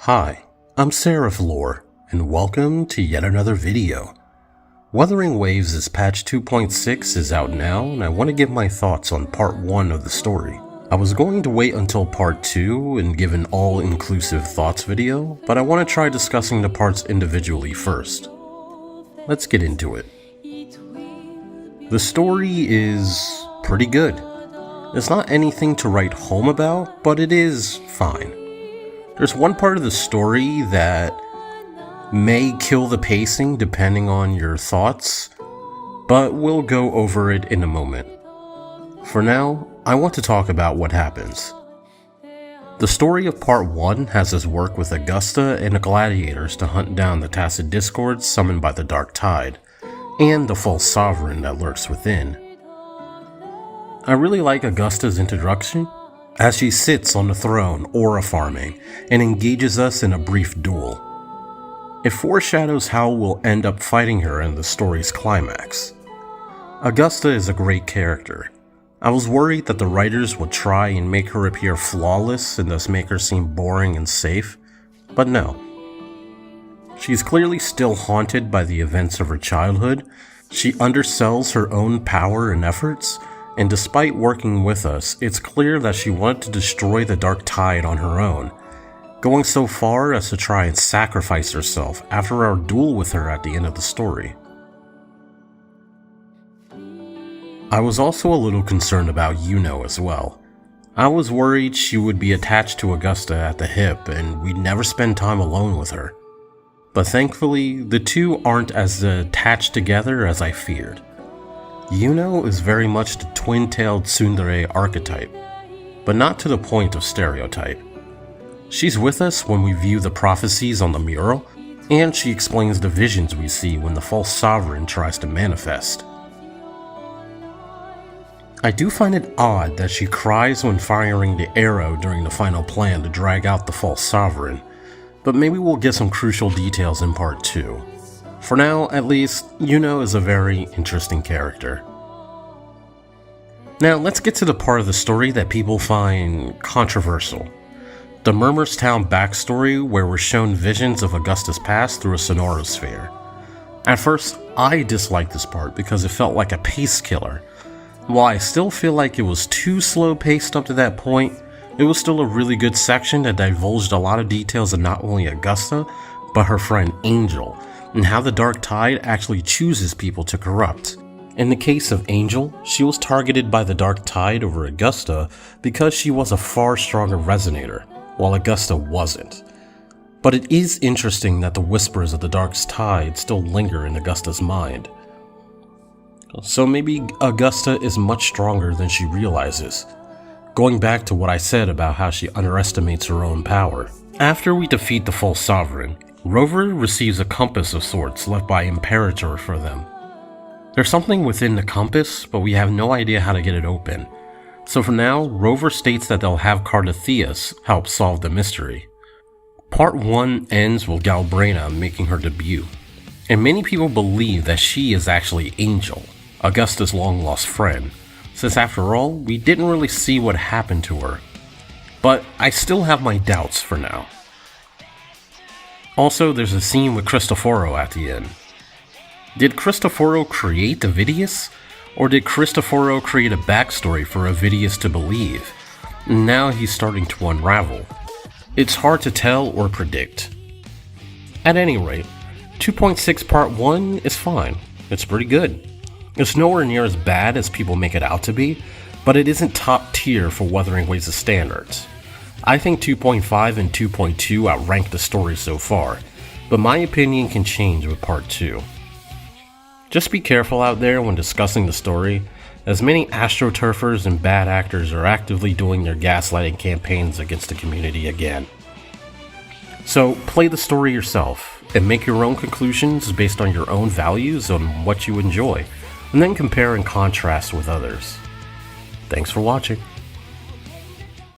Hi, I'm Seraph Lore, and welcome to yet another video. Wuthering Waves' patch 2.6 is out now, and I want to give my thoughts on part 1 of the story. I was going to wait until part 2 and give an all-inclusive thoughts video, but I want to try discussing the parts individually first. Let's get into it. The story is pretty good. It's not anything to write home about, but it is fine. There's one part of the story that may kill the pacing depending on your thoughts, but we'll go over it in a moment. For now, I want to talk about what happens. The story of part 1 has us work with Augusta and the gladiators to hunt down the tacit discords summoned by the Dark Tide, and the false sovereign that lurks within. I really like Augusta's introduction, as she sits on the throne, aura farming, and engages us in a brief duel. It foreshadows how we'll end up fighting her in the story's climax. Augusta is a great character. I was worried that the writers would try and make her appear flawless and thus make her seem boring and safe, but no. She's clearly still haunted by the events of her childhood. She undersells her own power and efforts, and despite working with us, it's clear that she wanted to destroy the Dark Tide on her own, going so far as to try and sacrifice herself after our duel with her at the end of the story. I was also a little concerned about Yuno as well. I was worried she would be attached to Augusta at the hip and we'd never spend time alone with her. But thankfully, the two aren't as attached together as I feared. Yuno is very much the twin-tailed tsundere archetype, but not to the point of stereotype. She's with us when we view the prophecies on the mural, and she explains the visions we see when the false sovereign tries to manifest. I do find it odd that she cries when firing the arrow during the final plan to drag out the false sovereign, but maybe we'll get some crucial details in part 2. For now, at least, Yuno is a very interesting character. Now, let's get to the part of the story that people find controversial. The Murmurs Town backstory, where we're shown visions of Augusta's past through a sonorosphere. At first, I disliked this part because it felt like a pace killer. While I still feel like it was too slow paced up to that point, it was still a really good section that divulged a lot of details of not only Augusta, but her friend Angel, and how the Dark Tide actually chooses people to corrupt. In the case of Angel, she was targeted by the Dark Tide over Augusta because she was a far stronger resonator, while Augusta wasn't. But it is interesting that the whispers of the Dark Tide still linger in Augusta's mind. So maybe Augusta is much stronger than she realizes. Going back to what I said about how she underestimates her own power. After we defeat the false sovereign, Rover receives a compass of sorts left by Imperator for them. There's something within the compass, but we have no idea how to get it open. So for now, Rover states that they'll have Cardatheus help solve the mystery. Part 1 ends with Galbrena making her debut, and many people believe that she is actually Angel, Augusta's long-lost friend, since after all, we didn't really see what happened to her. But I still have my doubts for now. Also, there's a scene with Cristoforo at the end. Did Cristoforo create Avidius? Or did Cristoforo create a backstory for Avidius to believe? Now he's starting to unravel. It's hard to tell or predict. At any rate, 2.6 Part 1 is fine. It's pretty good. It's nowhere near as bad as people make it out to be, but it isn't top tier for Wuthering Waves' standards. I think 2.5 and 2.2 outrank the story so far, but my opinion can change with part 2. Just be careful out there when discussing the story, as many astroturfers and bad actors are actively doing their gaslighting campaigns against the community again. So play the story yourself, and make your own conclusions based on your own values on what you enjoy, and then compare and contrast with others. Thanks for watching.